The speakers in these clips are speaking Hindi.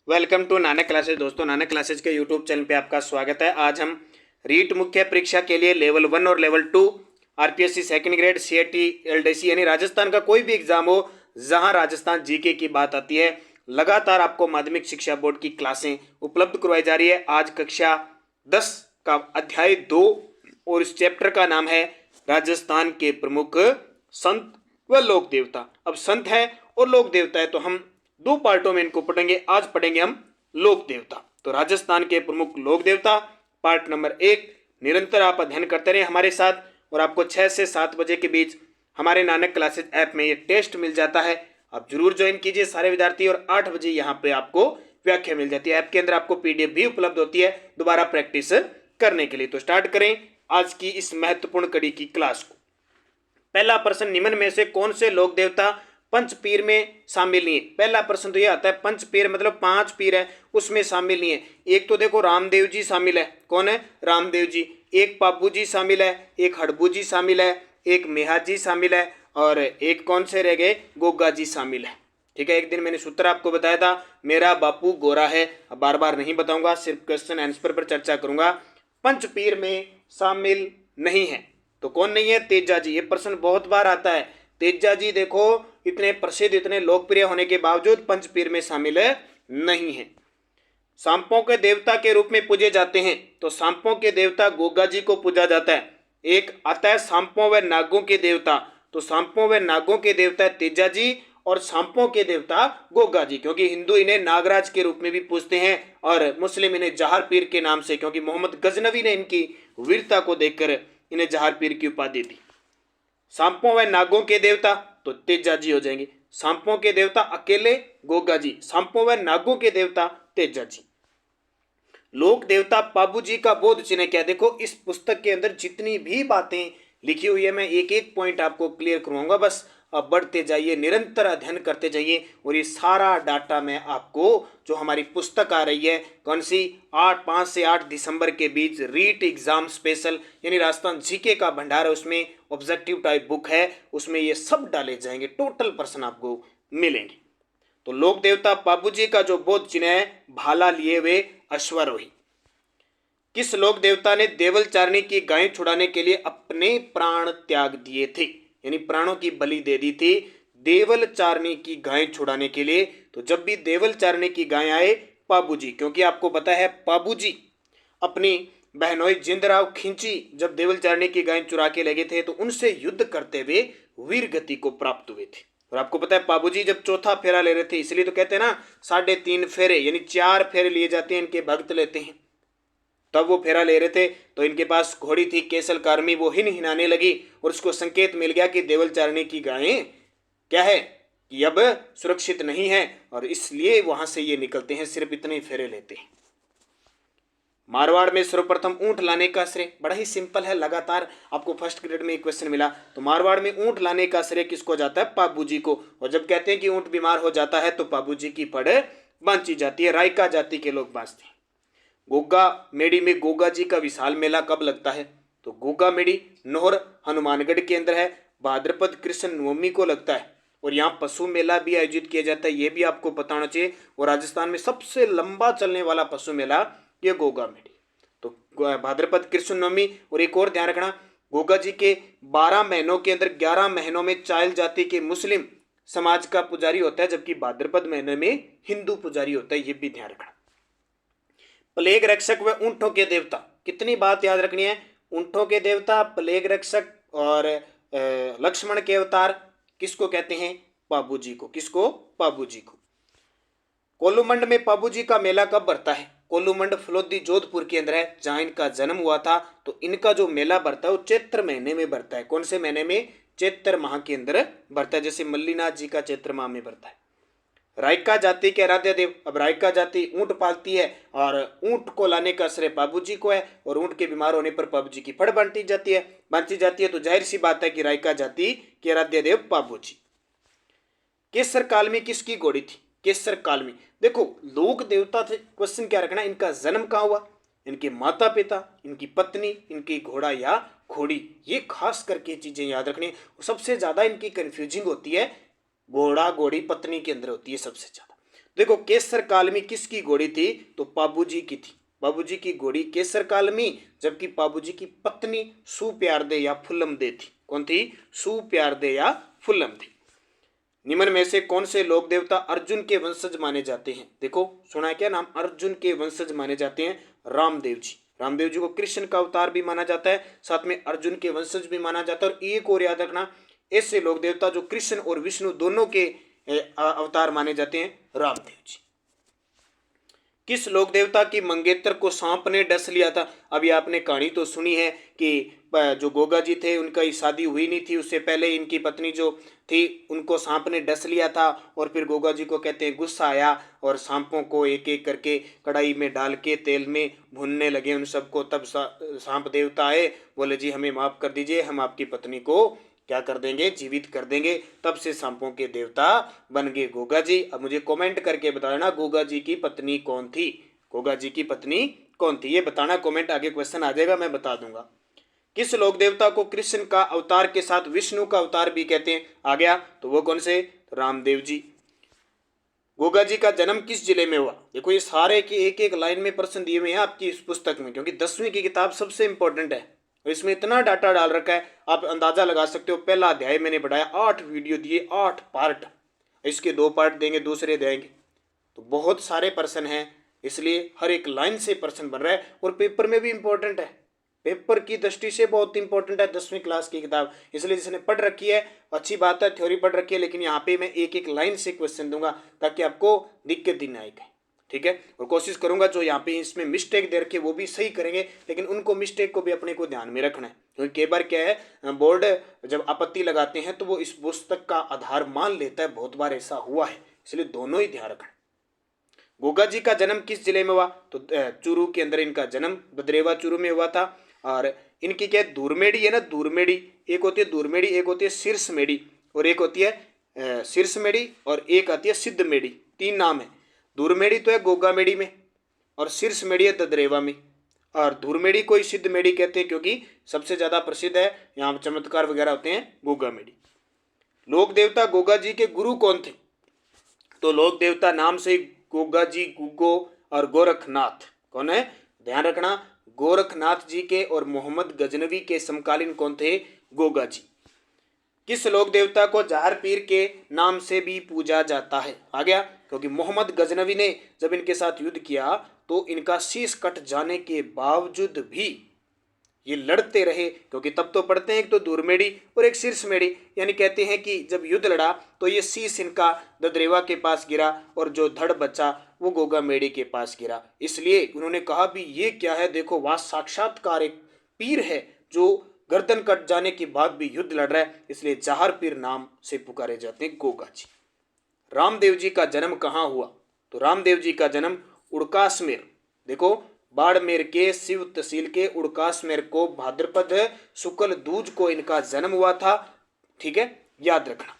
Welcome to Nanak classes. दोस्तों, नानक क्लासेज के यूट्यूब चैनल पे आपका स्वागत है। आज हम रीट मुख्य परीक्षा के लिए लेवल 1 और level 2 RPSC second grade CAT LDC यानी राजस्थान का कोई भी एग्जाम हो जहां राजस्थान जीके की बात आती है, लगातार आपको माध्यमिक शिक्षा बोर्ड की क्लासें उपलब्ध करवाई जा रही है। आज कक्षा 10 का अध्याय 2 और इस चैप्टर का नाम है राजस्थान के प्रमुख संत व लोक देवता। अब संत है और लोक देवता है तो हम दो पार्टों में इनको पढ़ेंगे। आज पढ़ेंगे हम लोक देवता। तो राजस्थान के प्रमुख लोक देवता पार्ट नंबर 1। निरंतर आप अध्ययन करते रहे हमारे साथ और आपको 6 से 7 बजे के बीच हमारे नानक क्लासेज ऐप में ये टेस्ट मिल जाता है। आप जरूर ज्वाइन कीजिए सारे विद्यार्थी। और 8 बजे यहाँ पे आपको व्याख्या मिल जाती है। ऐप के अंदर आपको पीडीएफ भी उपलब्ध होती है दोबारा प्रैक्टिस करने के लिए। तो स्टार्ट करें आज की इस महत्वपूर्ण कड़ी की क्लास को। पहला प्रश्न, निम्न में से कौन से लोक देवता पंचपीर में शामिल नहीं है? पहला प्रश्न तो ये आता है पंचपीर मतलब 5 पीर है उसमें शामिल नहीं है। एक तो देखो रामदेव जी शामिल है। कौन है? रामदेव जी। एक पाबू जी शामिल है, एक हड़बू जी शामिल है, एक मेहा जी शामिल है और एक कौन से रह गए? गोगा जी शामिल है। ठीक है, एक दिन मैंने सूत्र आपको बताया था, मेरा बापू गोरा है। अब बार बार नहीं बताऊंगा, सिर्फ क्वेश्चन आंसर पर चर्चा करूंगा। पंचपीर में शामिल नहीं है तो कौन नहीं है? तेजा जी। ये प्रश्न बहुत बार आता है। तेजा जी देखो इतने प्रसिद्ध इतने लोकप्रिय होने के बावजूद पंचपीर में शामिल नहीं है। सांपों के देवता के रूप में पूजे जाते हैं तो सांपों के देवता गोगा जी को पूजा जाता है। एक आता है सांपों व नागों के देवता, तो सांपों व नागों के देवता है तेजा जी और सांपों के देवता गोगा जी, क्योंकि हिंदू इन्हें नागराज के रूप में भी पूजते हैं और मुस्लिम इन्हें जहार पीर के नाम से, क्योंकि मोहम्मद गजनवी ने इनकी वीरता को देखकर इन्हें जहार पीर की उपाधि दी। सांपों व नागों के देवता तो तेजा जी हो जाएंगे। सांपों के देवता अकेले गोगा जी, सांपों व नागों के देवता तेजा जी। लोक देवता पाबू जी का बोध चिन्ह क्या? देखो इस पुस्तक के अंदर जितनी भी बातें लिखी हुई है मैं एक एक पॉइंट आपको क्लियर करवाऊंगा। बस अब बढ़ते जाइए, निरंतर अध्ययन करते जाइए और ये सारा डाटा मैं आपको जो हमारी पुस्तक आ रही है कौन सी 5 से 8 दिसंबर के बीच रीट एग्जाम स्पेशल यानी राजस्थान जीके का भंडार है, उसमें ऑब्जेक्टिव टाइप बुक है, उसमें ये सब डाले जाएंगे, टोटल प्रश्न आपको मिलेंगे। तो लोक देवता पाबू जी का जो बोध चिन्ह है भाला लिए हुए अश्वारोही। किस लोक देवता ने देवल चारणी की गाय छुड़ाने के लिए अपने प्राण त्याग दिए थे? यानी प्राणों की बलि दे दी थी देवल चारणी की गाय छुड़ाने के लिए। तो जब भी देवल चारणी की गाय आए पाबू जी, क्योंकि आपको पता है पाबू जी अपनी बहनोई जिंदराव खिंची जब देवल चारणी की गाय चुरा के ले गए थे तो उनसे युद्ध करते हुए वीर गति को प्राप्त हुए थे। और आपको पता है पाबू जी जब चौथा फेरा ले रहे थे, इसलिए तो कहते हैं ना 3.5 फेरे यानी 4 फेरे लिए जाते हैं, इनके भक्त लेते हैं। तब वो फेरा ले रहे थे तो इनके पास घोड़ी थी केसल कार्मी, वो हिनाने लगी और उसको संकेत मिल गया कि देवल चारणी की गायें क्या है कि अब सुरक्षित नहीं है और इसलिए वहां से ये निकलते हैं, सिर्फ इतने फेरे लेते हैं। मारवाड़ में सर्वप्रथम ऊंट लाने का श्रेय बड़ा ही सिंपल है, लगातार आपको फर्स्ट ग्रेड में एक क्वेश्चन मिला। तो मारवाड़ में ऊंट लाने का श्रेय किसको जाता है? पाबू जी को। और जब कहते हैं कि ऊंट बीमार हो जाता है तो पाबू जी की पड़ बांची जाती है। रायका जाति के लोग बांचते हैं। गोगा मेड़ी में गोगा जी का विशाल मेला कब लगता है? तो गोगा मेड़ी नोहर हनुमानगढ़ के अंदर है, भाद्रपद कृष्ण नवमी को लगता है। और यहाँ पशु मेला भी आयोजित किया जाता है, ये भी आपको पता होना चाहिए। और राजस्थान में सबसे लंबा चलने वाला पशु मेला ये गोगा मेड़ी। तो भाद्रपद कृष्ण नवमी। और एक और ध्यान रखना, गोगा जी के 12 महीनों के अंदर 11 महीनों में चायल जाति के मुस्लिम समाज का पुजारी होता है, जबकि भाद्रपद महीने में हिंदू पुजारी होता है, ये भी ध्यान रखना। प्लेग रक्षक व ऊंटों के देवता, कितनी बात याद रखनी है? ऊंटों के देवता, प्लेग रक्षक और लक्ष्मण के अवतार किसको कहते हैं? पाबू जी को। किसको? पाबू जी को। कोलूमंड में पाबू जी का मेला कब भरता है? कोलूमंड फलोदी जोधपुर के अंदर है जहां इनका जन्म हुआ था। तो इनका जो मेला भरता है वो चैत्र महीने में भरता है। कौन से महीने में? चैत्र माह के अंदर भरता है, जैसे मल्लीनाथ जी का चैत्र माह में भरता है। रायका जाति के आराध्य देव, अब रायका जाति ऊंट पालती है और ऊंट को लाने का श्रेय पाबू जी को है। और ऊंट के बीमार होने पर पाबू जी की फड़ बांटी जाती है। तो जाहिर सी बात है कि रायका जाति के आराध्य देव पाबू जी। केसर कालमी किसकी घोड़ी थी? केसर कालमी। देखो लोक देवता थे, क्वेश्चन क्या रखना, इनका जन्म कहाँ हुआ, इनके माता पिता, इनकी पत्नी, इनकी घोड़ा या घोड़ी, ये खास करके चीजें याद रखनी। सबसे ज्यादा इनकी कंफ्यूजिंग होती है घोड़ा घोड़ी पत्नी के अंदर होती है सबसे ज्यादा। देखो केसर कालमी किसकी घोड़ी थी, तो बाबूजी की थी। बाबूजी की घोड़ी केसर कालमी, जबकि बाबूजी की पत्नी सुप्यारदे या फुल्लमदे थी। कौन थी, सुप्यारदे या फुल्लम थी। निम्न में से कौन से लोक देवता अर्जुन के वंशज माने जाते हैं, देखो सुना है क्या नाम, अर्जुन के वंशज माने जाते हैं रामदेव जी। रामदेव जी को कृष्ण का अवतार भी माना जाता है, साथ में अर्जुन के वंशज भी माना जाता है। और एक और याद रखना, ऐसे लोक देवता जो कृष्ण और विष्णु दोनों के अवतार माने जाते हैं, रामदेव जी। किस लोक देवता की मंगेतर को सांप ने डस लिया था। अभी आपने कहानी तो सुनी है कि जो गोगा जी थे उनका शादी हुई नहीं थी, उससे पहले इनकी पत्नी जो थी उनको सांप ने डस लिया था। और फिर गोगा जी को कहते हैं गुस्सा आया और सांपों को एक एक करके कढ़ाई में डाल के तेल में भूनने लगे उन सबको। तब सांप देवता आए, बोले जी हमें माफ कर दीजिए, हम आपकी पत्नी को क्या कर देंगे, जीवित कर देंगे। तब से सांपों के देवता बन गए गोगा जी। अब मुझे कमेंट करके बताना गोगा जी की पत्नी कौन थी, गोगा जी की पत्नी कौन थी, ये बताना कमेंट, आगे क्वेश्चन आ जाएगा मैं बता दूंगा। किस लोक देवता को कृष्ण का अवतार के साथ विष्णु का अवतार भी कहते हैं, आ गया, तो वो कौन से, रामदेव जी। गोगा जी का जन्म किस जिले में हुआ, देखो ये सारे के एक एक लाइन में प्रश्न दिए हुए हैं आपकी इस पुस्तक में, क्योंकि 10वीं की किताब सबसे इंपॉर्टेंट है और इसमें इतना डाटा डाल रखा है आप अंदाजा लगा सकते हो। पहला अध्याय मैंने पढ़ाया, 8 वीडियो दिए, 8 पार्ट, इसके 2 पार्ट देंगे दूसरे देंगे, तो बहुत सारे प्रश्न हैं, इसलिए हर एक लाइन से प्रश्न बन रहा है और पेपर में भी इंपॉर्टेंट है, पेपर की दृष्टि से बहुत इंपॉर्टेंट है 10वीं क्लास की किताब। इसलिए जिसने पढ़ रखी है अच्छी बात है, थ्योरी पढ़ रखी है, लेकिन यहाँ पे मैं एक एक लाइन से क्वेश्चन दूंगा ताकि आपको दिक्कत नहीं आएगी, ठीक है। और कोशिश करूंगा जो यहाँ पे इसमें मिस्टेक दे रखे वो भी सही करेंगे, लेकिन उनको मिस्टेक को भी अपने को ध्यान में रखना है, क्योंकि कई बार क्या है बोर्ड जब आपत्ति लगाते हैं तो वो इस पुस्तक का आधार मान लेता है, बहुत बार ऐसा हुआ है, इसलिए दोनों ही ध्यान रखना। गोगा जी का जन्म किस जिले में हुआ, तो चूरू के अंदर इनका जन्म बदरेवा चूरू में हुआ था। और इनकी क्या दूरमेड़ी है ना, दूरमेड़ी, एक होती है दूरमेड़ी, एक होती है शीर्षमेड़ी, और एक होती है शीर्षमेड़ी, और एक आती है सिद्धमेड़ी, 3 नाम है। दूरमेड़ी तो है गोगामेड़ी में, और शीर्षमेड़ी है ददरेवा में, और धूरमेड़ी को ही सिद्धमेड़ी कहते हैं क्योंकि सबसे ज़्यादा प्रसिद्ध है, यहाँ चमत्कार वगैरह होते हैं गोगामेड़ी। लोक देवता गोगा जी के गुरु कौन थे, तो लोक देवता नाम से गोगा जी, गुगो और गोरखनाथ कौन है, ध्यान रखना, गोरखनाथ जी के और मोहम्मद गजनवी के समकालीन कौन थे, गोगा जी। किस लोक देवता को जहर पीर के नाम से भी पूजा जाता है, आ गया, क्योंकि मोहम्मद गजनवी ने जब इनके साथ युद्ध किया तो इनका शीश कट जाने के बावजूद भी ये लड़ते रहे, क्योंकि तब तो पढ़ते हैं एक तो दूरमेड़ी और एक शीर्षमेड़ी, यानी कहते हैं कि जब युद्ध लड़ा तो ये शीश इनका ददरेवा के पास गिरा और जो धड़ बचा वो गोगामेड़ी के पास गिरा। इसलिए उन्होंने कहा भी ये क्या है, देखो वह साक्षात्कार एक पीर है जो गर्दन कट जाने के बाद भी युद्ध लड़ रहा है, इसलिए जहार पीर नाम से पुकारे जाते हैं गोगा जी। रामदेव जी का जन्म कहाँ हुआ, तो रामदेव जी का जन्म उड़कासमेर, देखो बाड़मेर के शिव तहसील के उड़कासमेर को भाद्रपद शुक्ल दूज को इनका जन्म हुआ था, ठीक है, याद रखना।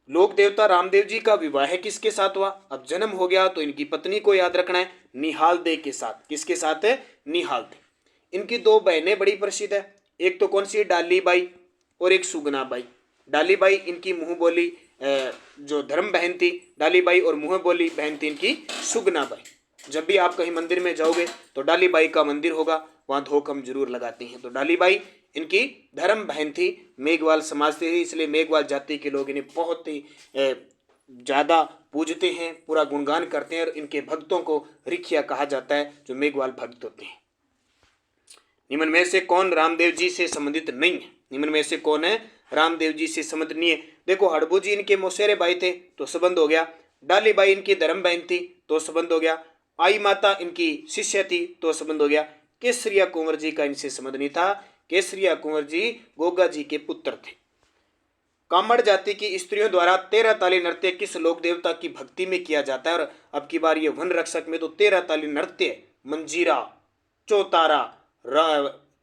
लोक देवता रामदेव जी का विवाह किसके साथ हुआ, अब जन्म हो गया तो इनकी पत्नी को याद रखना है, निहाल दे के साथ, किसके साथ है, निहाल दे। इनकी 2 बहनें बड़ी प्रसिद्ध है, एक तो कौन सी, डाली बाई और एक सुगना बाई। डाली बाई इनकी मुंह बोली जो धर्म बहन थी डाली बाई, और मुंह बोली बहन थी इनकी सुगना बाई। जब भी आप कहीं मंदिर में जाओगे तो डाली बाई का मंदिर होगा, वहाँ धोक हम जरूर लगाते हैं। तो डाली बाई इनकी धर्म बहन थी, मेघवाल समाज से ही, इसलिए मेघवाल जाति के लोग इन्हें बहुत ही ज़्यादा पूजते हैं, पूरा गुणगान करते हैं, और इनके भक्तों को रिखिया कहा जाता है जो मेघवाल भक्त होते हैं। निम्न में से कौन रामदेव जी से संबंधित नहीं है, निम्न में से कौन है रामदेव जी से संबंधित नहीं है, देखो हड़बू जी इनके मौसेरे भाई थे तो संबंध हो गया, डाली बाई इनकी धर्म बहन थी तो संबंध हो गया, आई माता इनकी शिष्य थी तो संबंध हो गया। केसरिया कुंवर जी का इनसे संबंध नहीं था, केसरिया कुंवर जी गोगा जी के पुत्र थे। कामड़ जाति की स्त्रियों द्वारा 13 ताली नृत्य किस लोक देवता की भक्ति में किया जाता है, और अब की बार ये वन रक्षक में तो 13 ताली नृत्य, मंजीरा, चौतारा,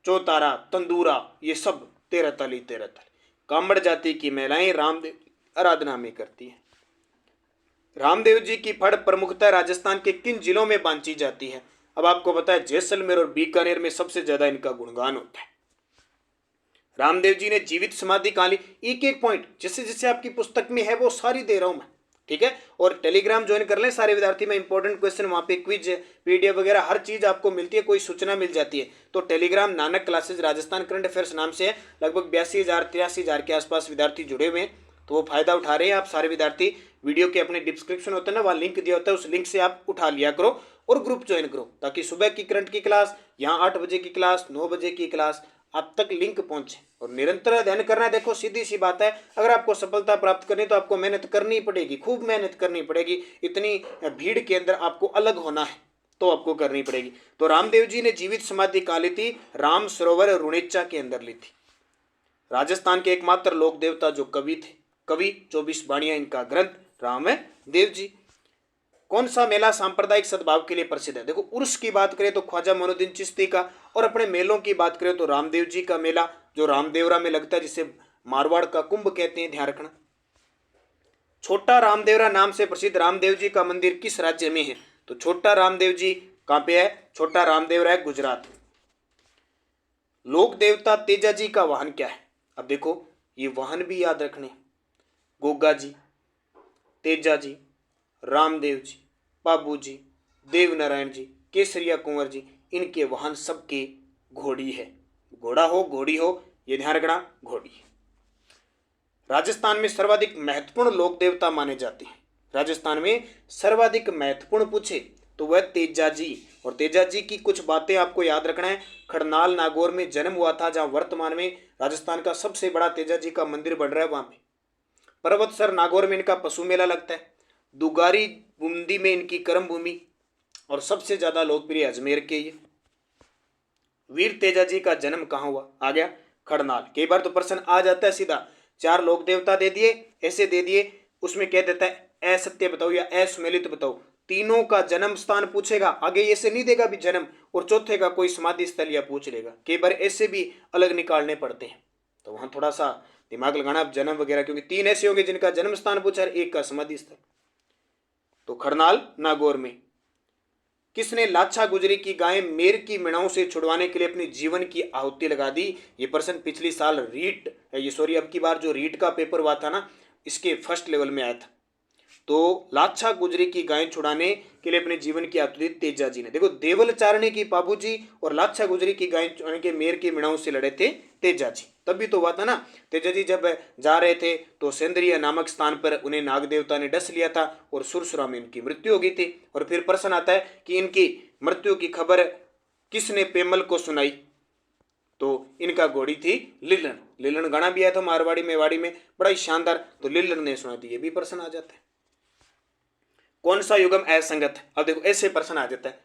चौतारा, तंदूरा, ये सब 13 ताली 13 ताली कामड़ जाति की महिलाएं रामदेव आराधना में करती हैं। रामदेव जी की फड़ प्रमुखता राजस्थान के किन जिलों में बांची जाती है, अब आपको पता है जैसलमेर और बीकानेर में सबसे ज्यादा इनका गुणगान होता है। रामदेव जी ने जीवित समाधि कहाँ ली, एक एक पॉइंट जैसे जैसे आपकी पुस्तक में है वो सारी दे रहा हूं मैं, ठीक है। और टेलीग्राम ज्वाइन कर लें सारे विद्यार्थी में, इंपॉर्टेंट क्वेश्चन वहाँ पे क्विज पीडीएफ वगैरह हर चीज़ आपको मिलती है, कोई सूचना मिल जाती है। तो Telegram Nanak classes Rajasthan current affairs नाम से है, लगभग 82,000 83,000 के आसपास विद्यार्थी जुड़े हुए हैं, तो वो फायदा उठा रहे हैं आप सारे विद्यार्थी। वीडियो के अपने डिस्क्रिप्शन होता है ना, वहाँ लिंक दिया होता है, उस लिंक से आप उठा लिया करो और ग्रुप ज्वाइन करो, ताकि सुबह की करंट की क्लास, यहाँ 8 बजे की क्लास, 9 बजे की क्लास आप तक लिंक पहुंचे। और निरंतर अध्ययन करना है। देखो सीधी सी बात है, अगर आपको सफलता प्राप्त करनी तो आपको मेहनत करनी पड़ेगी, खूब मेहनत करनी पड़ेगी। इतनी भीड़ के अंदर आपको अलग होना है तो आपको करनी पड़ेगी। तो रामदेव जी ने जीवित समाधि कहाँ ली थी? राम सरोवर रुणेचा के अंदर ली थी। राजस्थान के एकमात्र लोक देवता जो कवि थे, कवि 24 बाणियां इनका ग्रंथ रामदेव जी। कौन सा मेला सांप्रदायिक सद्भाव के लिए प्रसिद्ध है? देखो उर्स की बात करें तो ख्वाजा मोइनुद्दीन चिश्ती का, और अपने मेलों की बात करें तो रामदेव जी का मेला जो रामदेवरा में लगता है, जिसे मारवाड़ का कुंभ कहते हैं, ध्यान रखना। छोटा रामदेवरा नाम से प्रसिद्ध रामदेव जी का मंदिर किस राज्य में है? तो छोटा रामदेव जी कहां पे है? छोटा रामदेवरा है गुजरात। लोक देवता तेजा जी का वाहन क्या है? अब देखो ये वाहन भी याद रखने, गोगा जी, तेजा जी, रामदेव जी, बाबू जी, देवनारायण जी, केसरिया कुंवर जी, इनके वाहन सबके घोड़ी है। घोड़ा हो घोड़ी हो, ये ध्यान रखना, घोड़ी। राजस्थान में सर्वाधिक महत्वपूर्ण लोक देवता माने जाते हैं। राजस्थान में सर्वाधिक महत्वपूर्ण पूछे तो वह तेजा जी। और तेजा जी की कुछ बातें आपको याद रखना है। खड़नाल नागौर में जन्म हुआ था, जहां वर्तमान में राजस्थान का सबसे बड़ा तेजा जी का मंदिर बन रहा है वहां पे। पर्वतसर नागौर में इनका पशु मेला लगता है। दुगारी बूंदी में इनकी कर्म भूमि, और सबसे ज्यादा लोकप्रिय अजमेर के ये। वीर तेजा जी का जन्म कहाँ हुआ? आ गया खड़नाल। कई बार तो प्रश्न आ जाता है सीधा, 4 लोक देवता दे दिए, ऐसे दे दिए, उसमें कह देता है असत्य बताओ या असुमेलित बताओ। तीनों का जन्म स्थान पूछेगा, आगे ऐसे नहीं देगा भी जन्म, और चौथे का कोई समाधि स्थल या पूछ लेगा। कई बार ऐसे भी अलग निकालने पड़ते हैं, तो वहां थोड़ा सा दिमाग लगाना जन्म वगैरह, क्योंकि 3 ऐसे होंगे जिनका जन्म स्थान पूछा है, 1 का समाधि स्थल। तो खड़नाल नागौर में किसने लाछा गुजरी की गाय मेर की मिणाओं से छुड़वाने के लिए अपनी जीवन की आहुति लगा दी? ये प्रश्न पिछली साल अब की बार जो रीट का पेपर हुआ था ना, इसके फर्स्ट लेवल में आया था। तो लाछा गुजरी की गाय छुड़ाने के लिए अपने जीवन की आहुति तेजा जी ने। देखो देवल चारणे की बाबू जी और लाछा गुजरी की गाय छुड़ाने के मेर की मिणाओं से लड़े थे तेजा जी। तब भी तो हुआ था ना, तेजा जी जब जा रहे थे तो सेंद्रिय नामक स्थान पर उन्हें नाग देवता ने डस लिया था और सुरसुरा में इनकी मृत्यु हो गई थी। और फिर प्रश्न आता है कि इनकी मृत्यु की खबर किसने पेमल को सुनाई? तो इनका घोड़ी थी लिलन। लिलन गाना भी आया था मारवाड़ी मेवाड़ी में, बड़ा ही शानदार, तो लिलन ने सुना थी। ये भी प्रश्न आ जाता है। कौन सा युगम असंगत है? अब देखो ऐसे प्रश्न आ जाता है।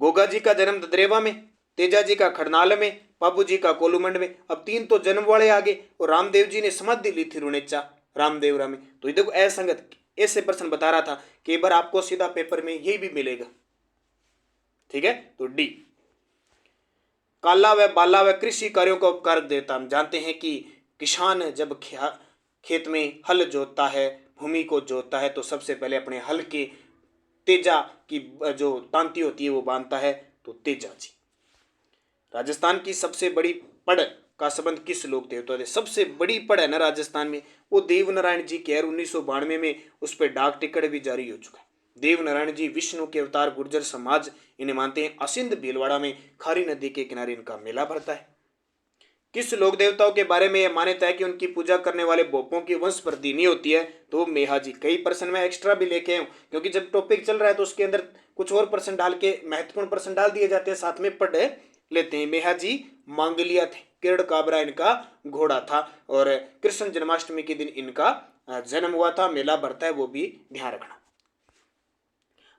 गोगा जी का जन्म ददरेवा में, तेजा जी का खड़नाल में, बाबू जी का कोलूमंड में। अब 3 तो जन्म वाले आगे, और रामदेव जी ने समाधि ली थी रुणेचा रामदेवरा में। तो ये देखो असंगत, ऐसे प्रश्न बता रहा था। कई बार आपको सीधा पेपर में यही भी मिलेगा। ठीक है, तो डी। काला व बाला व कृषि कार्यों का उपकारक देवता। हम जानते हैं कि किसान जब खेत में हल जोतता है, भूमि को जोतता है, तो सबसे पहले अपने हल के तेजा की जो तांती होती है वो बांधता है, तो तेजा जी। राजस्थान की सबसे बड़ी पढ़ का संबंध किस लोक देवता से? सबसे बड़ी पढ़ है ना राजस्थान में, वो देवनारायण जी के। 1992 में उस पर डाक टिकट भी जारी हो चुका है। देवनारायण जी विष्णु के अवतार, गुर्जर समाज इन्हें मानते हैं। असिंध भीलवाड़ा में खारी नदी के किनारे इनका मेला भरता है। किस लोक देवताओं के बारे में यह मान्यता है कि उनकी पूजा करने वाले भोपों की वंश वृद्धि नहीं होती है? तो मेहा जी। कई प्रश्न में एक्स्ट्रा भी लेके आऊँ, क्योंकि जब टॉपिक चल रहा है तो उसके अंदर कुछ और प्रश्न डाल के महत्वपूर्ण प्रश्न डाल दिए जाते हैं, साथ में पढ़ लेते हैं। मेहा जी मांगलिया थे, किरण काबरा इनका घोड़ा था, और कृष्ण जन्माष्टमी के दिन इनका जन्म हुआ था। मेला भरता है, वो भी ध्यान रखना।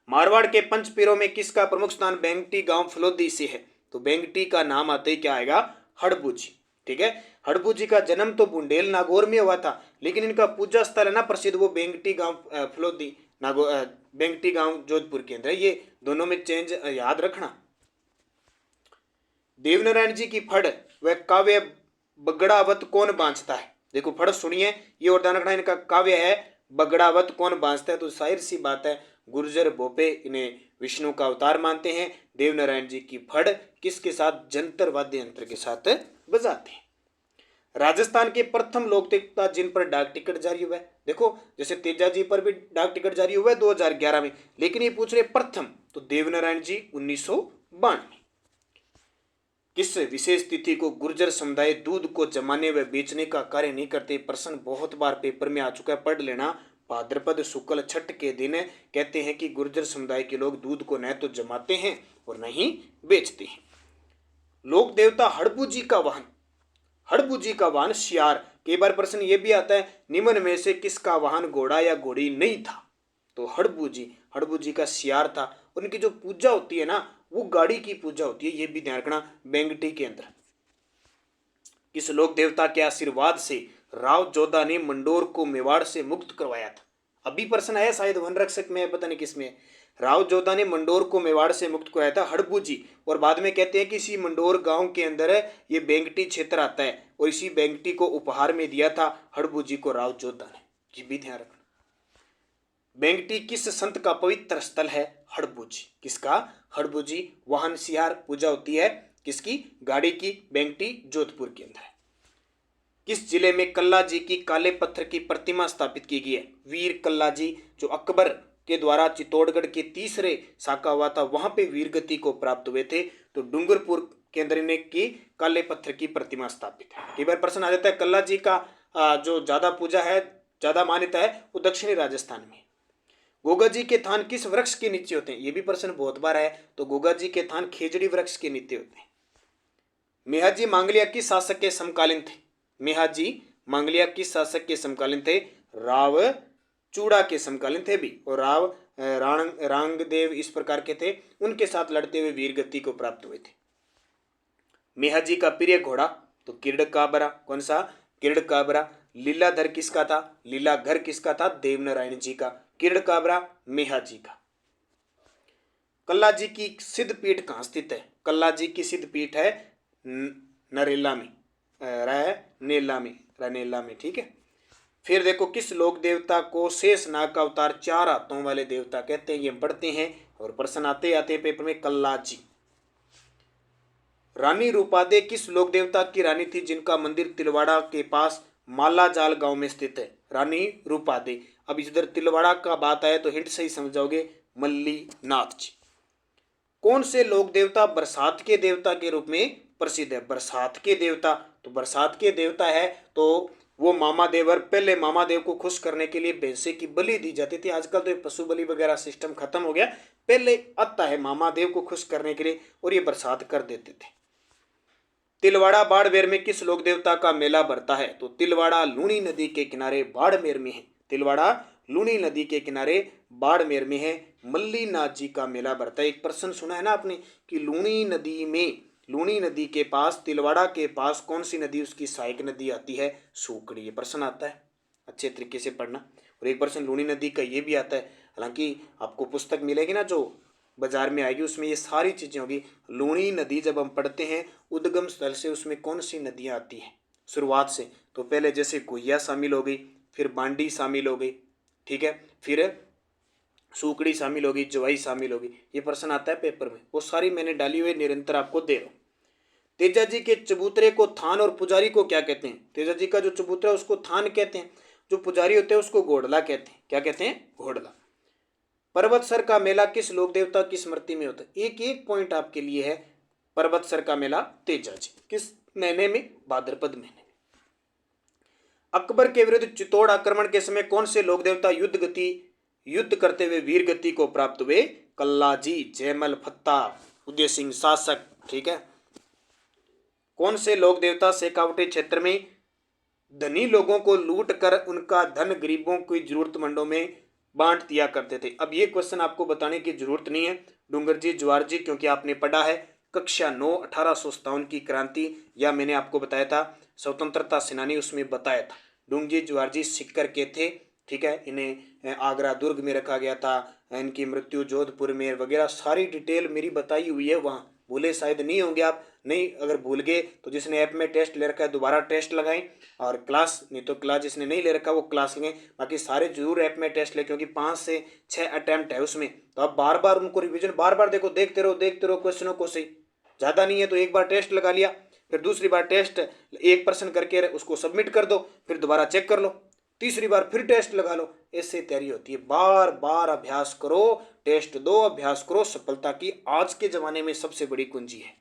मारवाड़ के पंचपीरों में किसका प्रमुख स्थान बेंगटी गांव फलोदी से है? तो बेंगटी का नाम आते ही क्या आएगा? हड़बू जी। ठीक है, हड़बू जी का जन्म तो बुंडेल नागौर में हुआ था, लेकिन इनका पूजा स्थल है ना प्रसिद्ध, वो बेंगटी गांव फलोदी नागौर, बेंगटी गांव जोधपुर के अंदर। ये दोनों में चेंज याद रखना। देवनारायण जी की फड़ व काव्य बगड़ावत कौन बांचता है? देखो फड़ सुनिए, ये और ध्यान रखना, इनका काव्य है बगड़ावत कौन बांचता है? तो जाहिर सी बात है गुर्जर भोपे इन्हें विष्णु का अवतार मानते हैं। देवनारायण जी की फड़ किसके साथ? जंतर वाद्य यंत्र के साथ बजाते हैं। राजस्थान के प्रथम लोक देवता जिन पर डाक टिकट जारी हुआ है, देखो जैसे तेजा जी पर भी डाक टिकट जारी हुआ है 2011 में, लेकिन ये पूछ रहे प्रथम, तो देवनारायण जी 1992। किस विशेष तिथि को गुर्जर समुदाय दूध को जमाने व बेचने का कार्य नहीं करते? प्रश्न बहुत बार पेपर में आ चुका है, पढ़ लेना। भाद्रपद शुक्ल छठ के दिन कहते हैं कि गुर्जर समुदाय के लोग दूध को न तो जमाते हैं और न ही बेचते हैं। लोक देवता हड़बू जी का वाहन, हड़बू जी का वाहन सियार। कई बार प्रश्न ये भी आता है, निम्न में से किसका वाहन घोड़ा या घोड़ी नहीं था? तो हड़बू जी का सियार था। उनकी जो पूजा होती है ना, वो गाड़ी की पूजा होती है, ये भी ध्यान रखना बेंगटी के अंदर। किस लोक देवता के आशीर्वाद से राव जोधा ने मंडोर को मेवाड़ से मुक्त करवाया था? अभी प्रश्न आया शायद वन रक्षक में, पता नहीं किसमें। राव जोधा ने मंडोर को मेवाड़ से मुक्त कराया था हड़बू जी। और बाद में कहते हैं कि इसी मंडोर गांव के अंदर ये बेंगटी क्षेत्र आता है और इसी बेंगटी को उपहार में दिया था हड़बू जी को राव जोधा ने। ये भी ध्यान रखना। बेंगटी किस संत का पवित्र स्थल है? हड़बू जी। किसका? हड़बू जी। वाहन सियार, पूजा होती है किसकी? गाड़ी की। बेंगटी जोधपुर के अंदर है। किस जिले में कल्ला जी की काले पत्थर की प्रतिमा स्थापित की गई है? वीर कल्ला जी, जो अकबर के द्वारा चित्तौड़गढ़ के तीसरे साका हुआ था, वहां पे वीर गति को प्राप्त हुए थे। तो डूंगरपुर के अंदर इन्हें की काले पत्थर की प्रतिमा स्थापित है। कई बार प्रश्न आ जाता है कल्ला जी का जो ज्यादा पूजा है, ज्यादा मान्यता है, वो दक्षिणी राजस्थान में। गोगा जी के थान किस वृक्ष के नीचे होते हैं? ये भी प्रश्न बहुत बार है। तो गोगा जी के थान खेजड़ी वृक्ष के नीचे होते हैं। मेहाजी मांगलिया किस शासक के समकालीन थे? मेहाजी मांगलिया किस शासक के समकालीन थे? राव चूड़ा के समकालीन थे भी। और राव रांगदेव इस प्रकार के थे, उनके साथ लड़ते हुए वीर गति को प्राप्त हुए थे। मेहाजी का प्रिय घोड़ा? तो किरड़काबरा। कौन सा? किरड़काबरा। लीलाधर किसका था? लीलाघर किसका था? देवनारायण जी का। किरड़काबरा मेहाजी का। कल्ला जी की सिद्ध पीठ कहाँ स्थित है? कल्ला जी की सिद्ध पीठ है नरेला में, रनेला में, ठीक है। फिर देखो, किस लोक देवता को शेष नाग का अवतार 4 हाथों वाले देवता कहते हैं? ये पढ़ते हैं और प्रश्न आते आते पेपर में। कल्ला जी। रानी रूपादे किस लोक देवता की रानी थी जिनका मंदिर तिलवाड़ा के पास मालाजाल गांव में स्थित है? रानी रूपादे। अब इधर तिलवाड़ा का बात आए तो हिंट सही समझ जाओगे, मल्ली नाथ जी। कौन से लोक देवता बरसात के देवता के रूप में प्रसिद्ध है? बरसात के देवता, तो बरसात के देवता है तो वो मामादेव। और पहले मामादेव को खुश करने के लिए भैंसे की बलि दी जाती थी। आजकल तो ये पशु बलि वगैरह सिस्टम खत्म हो गया, पहले आता है मामादेव को खुश करने के लिए, और ये बरसात कर देते थे। तिलवाड़ा बाड़मेर में किस लोक देवता का मेला भरता है? तो तिलवाड़ा लूणी नदी के किनारे बाड़मेर में है। तिलवाड़ा लूणी नदी के किनारे बाड़मेर में है, मल्लीनाथ जी का मेला भरता है। एक प्रश्न सुना है ना आपने कि लूणी नदी में, लूणी नदी के पास, तिलवाड़ा के पास कौन सी नदी उसकी सहायक नदी आती है? सूकड़ी। ये प्रश्न आता है, अच्छे तरीके से पढ़ना। और एक प्रश्न लूणी नदी का ये भी आता है, हालांकि आपको पुस्तक मिलेगी ना जो बाजार में आएगी, उसमें ये सारी चीजें होगी। लूणी नदी जब हम पढ़ते हैं उद्गम स्थल से, उसमें कौन सी नदियां आती हैं शुरुआत से? तो पहले जैसे गुहिया शामिल हो गई, फिर बांडी शामिल हो गई, ठीक है, फिर सूकड़ी शामिल होगी, जवाई शामिल होगी। ये प्रश्न आता है पेपर में, वो सारी मैंने डाली हुई निरंतर आपको दे रहा हूं। तेजा जी के चबूतरे को थान और पुजारी को क्या कहते हैं? तेजा जी का जो चबूतरा है उसको थान कहते हैं, जो पुजारी होते हैं उसको घोड़ला कहते हैं। क्या कहते हैं? घोड़ला। पर्वतसर का मेला किस लोक देवता की स्मृति में होता है? एक एक पॉइंट आपके लिए है। पर्वतसर का मेला तेजा जी, किस महीने में? भाद्रपद महीने में। अकबर के विरुद्ध चित्तौड़ आक्रमण के समय कौन से लोक देवता युद्ध करते हुए वीर गति को प्राप्त हुए? कल्ला जी, जयमल, फत्ता, उदय सिंह शासक, ठीक है। कौन से लोक देवता शेखावटी क्षेत्र में धनी लोगों को लूट कर उनका धन गरीबों की जरूरतमंदों में बांट दिया करते थे? अब ये क्वेश्चन आपको बताने की जरूरत नहीं है, डूंगर जी, ज्वार जी, क्योंकि आपने पढ़ा है कक्षा 9 1857 की क्रांति, या मैंने आपको बताया था स्वतंत्रता सेनानी, उसमें बताया था। डूंगर जी, ज्वार जी सिक्कर के थे, ठीक है। इन्हें आगरा दुर्ग में रखा गया था, इनकी मृत्यु जोधपुर में वगैरह सारी डिटेल मेरी बताई हुई है वहाँ। भूले शायद नहीं होंगे आप, नहीं अगर भूल गए तो जिसने ऐप में टेस्ट ले रखा है दोबारा टेस्ट लगाएं, और क्लास, नहीं तो क्लास जिसने नहीं ले रखा वो क्लास लें। बाकी सारे जरूर ऐप में टेस्ट लें, क्योंकि 5 से 6 अटैम्प्ट है उसमें, तो आप बार बार उनको रिविजन बार बार देखो, देखते रहो क्वेश्चनों को सही। ज़्यादा नहीं है तो एक बार टेस्ट लगा लिया, फिर दूसरी बार टेस्ट एक प्रश्न करके उसको सबमिट कर दो, फिर दोबारा चेक कर लो, तीसरी बार फिर टेस्ट लगा लो। ऐसे तैयारी होती है। बार बार अभ्यास करो, टेस्ट दो, अभ्यास करो। सफलता की आज के जमाने में सबसे बड़ी कुंजी है।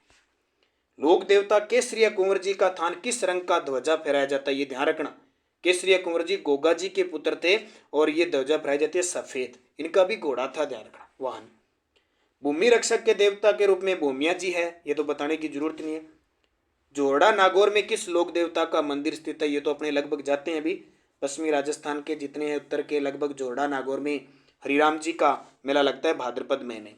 लोक देवता केसरिया कुंवर जी का थान किस रंग का ध्वजा फहराया जाता है, ये ध्यान रखना। केसरिया कुंवर जी गोगा जी के पुत्र थे और ये ध्वजा फहराई जाती है सफेद। इनका भी घोड़ा था, ध्यान रखना, वाहन। भूमि रक्षक के देवता के रूप में भूमिया जी है, ये तो बताने की जरूरत नहीं है। जोरडा नागौर में किस लोक देवता का मंदिर स्थित है, ये तो अपने लगभग जाते हैं अभी। पश्चिमी राजस्थान के जितने हैं उत्तर के लगभग जोरडा नागौर में हरिराम जी का मेला लगता है भाद्रपद महीने में।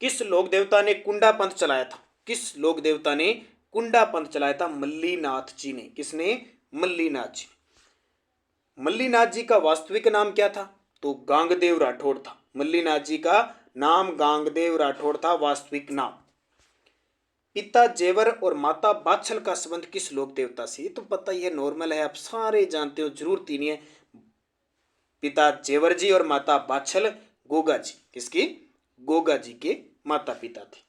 किस लोक देवता ने कुंडा पंथ चलाया था, किस लोक देवता ने कुंडा पंथ चलाया था, मल्लीनाथ जी ने। किसने, मल्लीनाथ जी। मल्लीनाथ जी का वास्तविक नाम क्या था, तो गांगदेव राठौड़ था। मल्लीनाथ जी का नाम गांगदेव राठौड़ था, वास्तविक नाम। पिता जेवर और माता बाछल का संबंध किस लोक देवता से, ये तो पता ही है, नॉर्मल है, आप सारे जानते हो, जरूरत ही नहीं है। पिता जेवर जी और माता बाछल गोगा जी, किसकी, गोगा जी के माता पिता थे।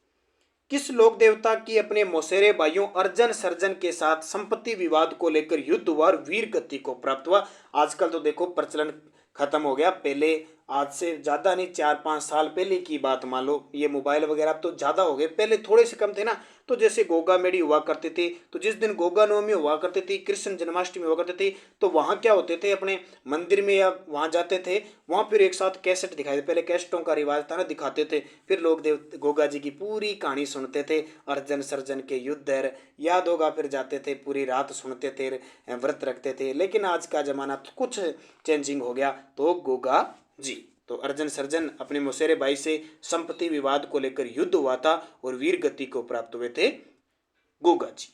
किस लोक देवता की अपने मौसेरे भाइयों अर्जन सर्जन के साथ संपत्ति विवाद को लेकर युद्ध हुआ और वीर गति को प्राप्त हुआ। आजकल तो देखो प्रचलन खत्म हो गया, पहले आज से ज़्यादा नहीं 4-5 साल पहले की बात मान लो, ये मोबाइल वगैरह अब तो ज़्यादा हो गए, पहले थोड़े से कम थे ना। तो जैसे गोगा मेड़ी हुआ करते थे, तो जिस दिन गोगा नवमी हुआ करती थी, कृष्ण जन्माष्टमी हुआ करते थे, तो वहाँ क्या होते थे, अपने मंदिर में या वहाँ जाते थे, वहाँ फिर एक साथ कैसेट दिखाई थे, पहले कैसेटों का रिवाज था ना, दिखाते थे, फिर लोग देव गोगा जी की पूरी कहानी सुनते थे, अर्जन सर्जन के युद्ध याद होगा, फिर जाते थे, पूरी रात सुनते थे, व्रत रखते थे। लेकिन आज का जमाना तो कुछ चेंजिंग हो गया, तो गोगा जी, तो अर्जन सर्जन अपने मौसेरे भाई से संपत्ति विवाद को लेकर युद्ध हुआ था और वीर गति को प्राप्त हुए थे गोगा जी।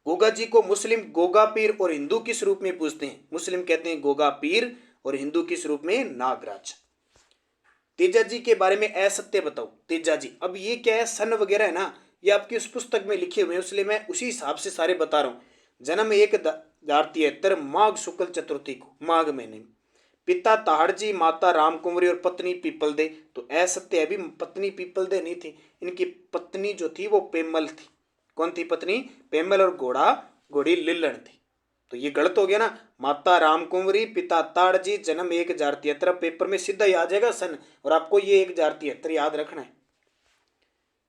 गोगा जी को मुस्लिम गोगा पीर और हिंदू किस रूप में पूजते हैं, मुस्लिम कहते हैं गोगा पीर और हिंदू किस रूप में, नागराज। तेजा जी के बारे में असत्य बताओ, तेजा जी, अब ये क्या है, सन वगैरह है ना, ये आपकी उस पुस्तक में लिखे हुए हैं, इसलिए मैं उसी हिसाब से सारे बता रहा हूं। जन्म 1073 माघ शुक्ल चतुर्थी को, माघ महीने में। पिता ताहड़ जी, माता राम कुंवरी और पत्नी पीपल दे, तो असत्य है, भी पत्नी पीपल दे नहीं थी, इनकी पत्नी जो थी वो पेमल थी। कौन थी पत्नी, पेमल, और घोड़ा घोड़ी लिल्लण थी, तो ये गलत हो गया ना। माता राम कुंवरी, पिता ताड़ जी, जन्म 1073, पेपर में सीधा ही आ जाएगा सन, और आपको ये 1073 याद रखना है।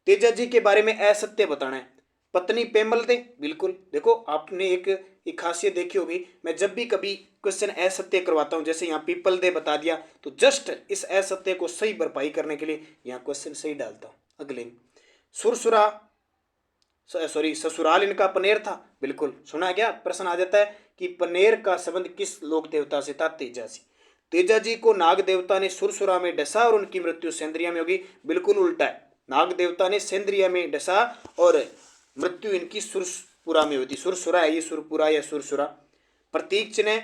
तेजा जी के बारे में असत्य बताना है, पत्नी पेमल दे, बिल्कुल। देखो आपने एक खासियत देखी होगी, मैं जब भी कभी क्वेश्चन असत्य करवाता हूं, जैसे यहाँ पीपल दे बता दिया, तो जस्ट इस असत्य को सही भरपाई करने के लिए यहाँ क्वेश्चन सही डालता हूं। अगले, सुरसुरा सॉरी ससुराल इनका पनेर था, बिल्कुल। सुना क्या, प्रश्न आ जाता है कि पनेर का संबंध किस लोक देवता से था, तेजा से। तेजा जी को नाग देवता ने सुरसुरा में डसा और उनकी मृत्यु सेंद्रिया में होगी, बिल्कुल उल्टा है। नाग देवता ने सेंद्रिया में डसा और मृत्यु इनकी सुरपुरा में हुई थी। सुरसुरा है ये, सुरपुरा या सुरसुरा। प्रतीक चिन्ह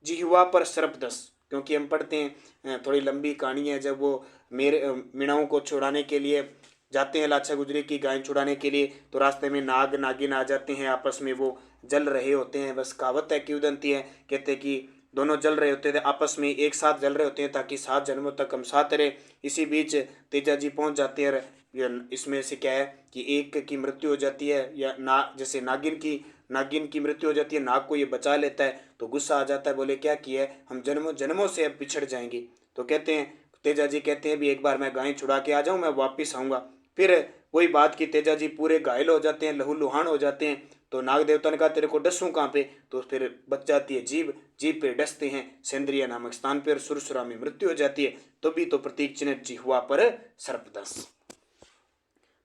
जिह्वा पर सर्पदंश, क्योंकि हम पढ़ते हैं थोड़ी लंबी कहानी है, जब वो मेरे मीणाओं को छुड़ाने के लिए जाते हैं, लाछा गुजरी की गाय छुड़ाने के लिए, तो रास्ते में नाग नागिन आ जाते हैं, आपस में वो जल रहे होते हैं। बस कहावत है, किंवदंती है, कहते हैं कि दोनों जल रहे होते थे, आपस में एक साथ जल रहे होते हैं ताकि 7 जन्मों तक हम साथ रहे। इसी बीच तेजा जी पहुंच जाते हैं, इसमें से क्या है कि एक की मृत्यु हो जाती है, या जैसे नागिन की मृत्यु हो जाती है, नाग को ये बचा लेता है, तो गुस्सा आ जाता है, बोले क्या किया है, हम जन्मों जन्मों से अब बिछड़ जाएंगे। तो कहते हैं, तेजा जी कहते हैं भी एक बार मैं गाय छुड़ा के आ जाऊं, मैं वापिस आऊँगा। फिर वही बात की तेजा जी पूरे घायल हो जाते हैं, लहूलुहान हो जाते हैं, तो नाग देवता ने कहा तेरे को डसूं कहाँ पे, तो फिर बच जाती है जीभ, जीभ पे डसते हैं सेंद्रिया नामक स्थान पर, सुरसुरा में मृत्यु हो जाती है। तो भी तो प्रतीक चिन्ह जिह्वा पर सर्पदंश।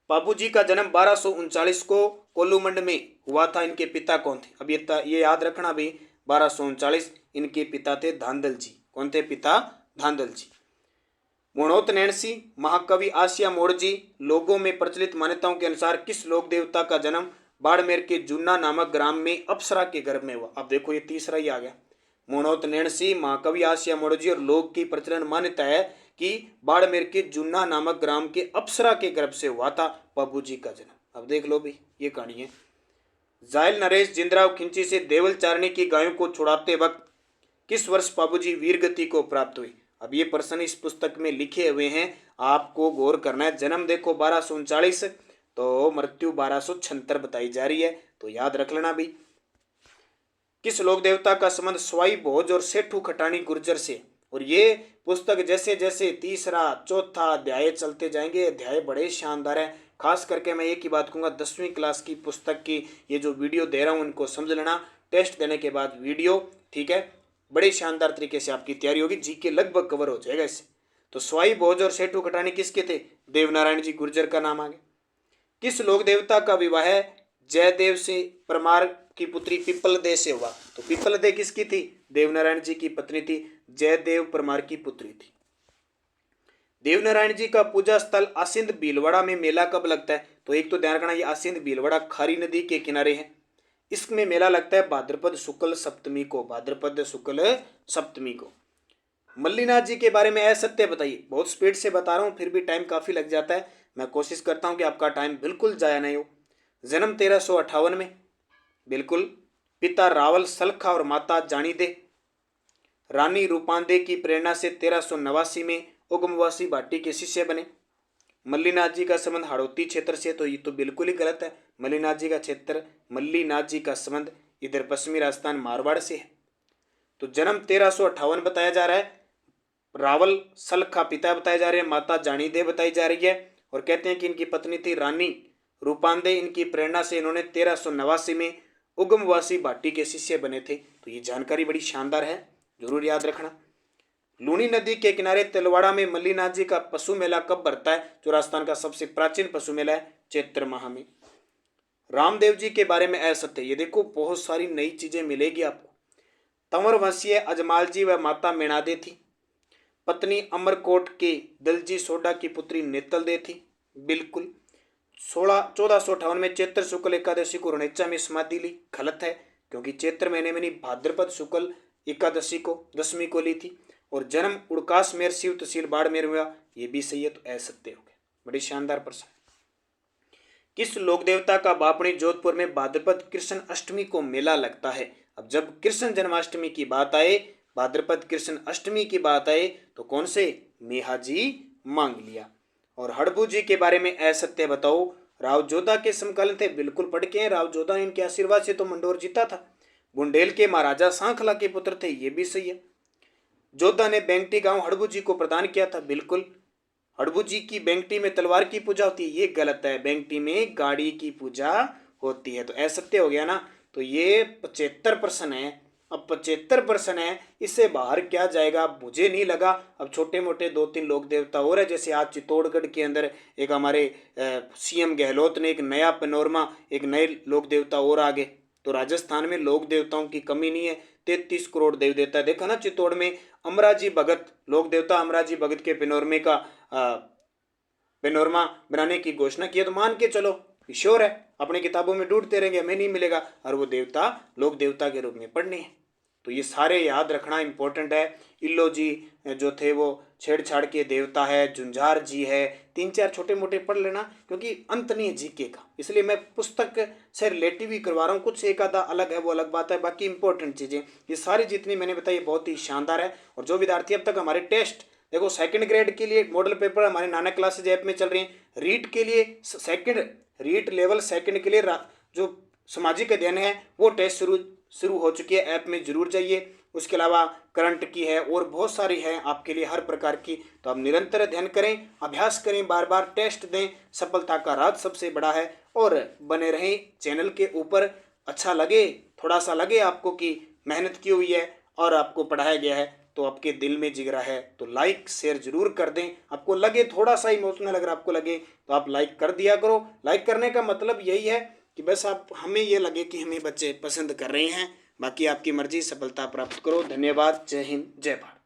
बाबू जी का जन्म 1239 को कोल्लूमंड में हुआ था, इनके पिता कौन थे, अब ये याद रखना भी, 1239 इनके पिता थे धांधल जी। कौन थे पिता, धांधल जी। गुणोत नैणसी, महाकवि आसिया मोड़जी, लोगों में प्रचलित मान्यताओं के अनुसार किस लोक देवता का जन्म बाड़मेर के जुन्ना नामक ग्राम में अप्सरा के गर्भ में हुआ। अब देखो ये तीसरा ही आ गया। मोणोत नैणसी, महाकवि आसिया मोड़जी और लोक की प्रचलन मान्यता है कि बाड़मेर के जुन्ना नामक ग्राम के अप्सरा के गर्भ से हुआ था बाबू जी का जन्म। अब देख लो भी, ये कहानी है। जायल नरेश जिंदराव खिंची से देवल चारणी की गायों को छुड़ाते वक्त किस वर्ष बाबूजी वीर गति को प्राप्त हुई। अब ये प्रश्न इस पुस्तक में लिखे हुए हैं, आपको गौर करना है। जन्म देखो 1239, तो मृत्यु 1276 बताई जा रही है, तो याद रख लेना भी। किस लोक देवता का संबंध स्वाई भोज और सेठू खटानी गुर्जर से? और ये पुस्तक जैसे जैसे तीसरा चौथा अध्याय चलते जाएंगे, अध्याय बड़े शानदार है। खास करके मैं एक ही बात कहूँगा, 10वीं क्लास की पुस्तक की ये जो वीडियो दे रहा हूँ इनको समझ लेना। टेस्ट देने के बाद वीडियो, ठीक है, बड़े शानदार तरीके से आपकी तैयारी होगी, जीके लगभग कवर हो जाएगा इससे। तो स्वाई भोज और सेठू खटानी किसके थे? देवनारायण जी गुर्जर का नाम आ गया। किस लोक देवता का विवाह जयदेव से परमार की पुत्री पिपलदे से हुआ? तो पिपलदे किसकी थी? देवनारायण जी की पत्नी थी, जयदेव परमार की पुत्री थी। देवनारायण जी का पूजा स्थल आसिंद भीलवाड़ा में मेला कब लगता है? तो एक तो ध्यान रखना, ये आसिंद भीलवाड़ा खारी नदी के किनारे है। इसमें मेला लगता है भाद्रपद शुक्ल सप्तमी को, भाद्रपद शुक्ल सप्तमी को। मल्लीनाथ जी के बारे में असत्य बताइए। बहुत स्पीड से बता रहा हूँ, फिर भी टाइम काफी लग जाता है। मैं कोशिश करता हूँ कि आपका टाइम बिल्कुल जाया नहीं हो। जन्म 1358 में, बिल्कुल। पिता रावल सलखा और माता जानीदे। रानी रूपांदे की प्रेरणा से 1389 में उगमवासी भाटी के शिष्य बने। मल्लीनाथ जी का संबंध हाड़ौती क्षेत्र से, तो ये तो बिल्कुल ही गलत है। मल्लीनाथ जी का संबंध इधर पश्चिमी राजस्थान मारवाड़ से है। तो जन्म 1358 बताया जा रहा है। रावल सलखा पिता बताए जा रहे हैं, माता जानीदे बताई जा रही है, और कहते हैं कि इनकी पत्नी थी रानी रूपांदे। इनकी प्रेरणा से इन्होंने 1389 में उगमवासी भाटी के शिष्य बने थे। तो ये जानकारी बड़ी शानदार है, जरूर याद रखना। लूनी नदी के किनारे तिलवाड़ा में मल्लीनाथ जी का पशु मेला कब भरता है? जो राजस्थान का सबसे प्राचीन पशु मेला है, चैत्र माह में। रामदेव जी के बारे में असत्य, ये देखो बहुत सारी नई चीजें मिलेगी आपको। तंवर वंशीय अजमाल जी व माता मेणादे थी। पत्नी अमरकोट के दलजी सोडा की पुत्री नेतल दे थी, बिल्कुल। 1458 में चैत्र शुक्ल एकादशी को रणेचा में समाधि ली, गलत है, क्योंकि चैत्र महीने में नहीं, भाद्रपद शुक्ल एकादशी को 10वीं को ली थी। और जन्म उड़कास मेर शिव तहसील बाड़मेर हुआ, ये भी सही है, तो असत्य हो गया। बड़ी शानदार प्रश्न। किस लोक देवता का बापणी जोधपुर में भाद्रपद कृष्ण अष्टमी को मेला लगता है? अब जब कृष्ण जन्माष्टमी की बात आए, भाद्रपद कृष्ण अष्टमी की बात आए, तो कौन से? मेहाजी मांग लिया। और हड़बू जी के बारे में असत्य बताओ। राव जोधा के समकालीन थे, बिल्कुल पढ़ के हैं। राव जोधा, इनके आशीर्वाद से तो मंडोर जीता था। बुंदेल के महाराजा सांखला के पुत्र थे, ये भी सही है। जोधा ने बेंगटी गांव हड़बू जी को प्रदान किया था, बिल्कुल। हड़बू जी की बेंगटी में तलवार की पूजा होती है, ये गलत है। बेंगटी में गाड़ी की पूजा होती है, तो असत्य हो गया ना। तो ये 75% है। अब 75% है, इससे बाहर क्या जाएगा मुझे नहीं लगा। अब छोटे मोटे 2-3 लोक देवता और है, जैसे आज चित्तौड़गढ़ के अंदर एक हमारे सीएम गहलोत ने एक नया पैनोरमा, एक नए लोक देवता और आ गए। तो राजस्थान में लोक देवताओं की कमी नहीं है। 33 करोड़ देव देवता है। देखा ना, चित्तौड़ में अमराजी भगत, लोक देवता अमराजी भगत के पैनोरमे का पैनोरमा बनाने की घोषणा की है। तो मान के चलो श्योर है, अपनी किताबों में ढूंढते रहेंगे, हमें नहीं मिलेगा, और वो देवता लोक देवता के रूप में पढ़ने हैं। तो ये सारे याद रखना इंपॉर्टेंट है। इल्लो जी जो थे वो छेड़छाड़ के देवता है, झुंझार जी है, 3-4 छोटे मोटे पढ़ लेना, क्योंकि अंत नहीं है जीके का, इसलिए मैं पुस्तक से रिलेटिव ही करवा रहा हूँ। कुछ एक आधा अलग है, वो अलग बात है, बाकी इंपॉर्टेंट चीज़ें ये सारी जितनी मैंने बताई बहुत ही शानदार है। और जो विद्यार्थी अब तक हमारे टेस्ट, देखो सेकंड ग्रेड के लिए मॉडल पेपर हमारे नाना क्लासेज ऐप में चल रहे हैं। रीट के लिए रीट लेवल सेकंड के लिए जो सामाजिक अध्ययन है वो टेस्ट शुरू हो चुकी है, ऐप में जरूर जाइए। उसके अलावा करंट की है और बहुत सारी है आपके लिए हर प्रकार की। तो आप निरंतर अध्ययन करें, अभ्यास करें, बार बार टेस्ट दें, सफलता का राज सबसे बड़ा है। और बने रहें चैनल के ऊपर। अच्छा लगे, थोड़ा सा लगे आपको कि मेहनत की हुई है और आपको पढ़ाया गया है, तो आपके दिल में जिगरा है तो लाइक शेयर जरूर कर दें। आपको लगे थोड़ा सा इमोशनल अगर आपको लगे तो आप लाइक कर दिया करो। लाइक करने का मतलब यही है कि बस आप हमें ये लगे कि हमें बच्चे पसंद कर रहे हैं। बाकी आपकी मर्जी, सफलता प्राप्त करो। धन्यवाद। जय हिंद, जय भारत।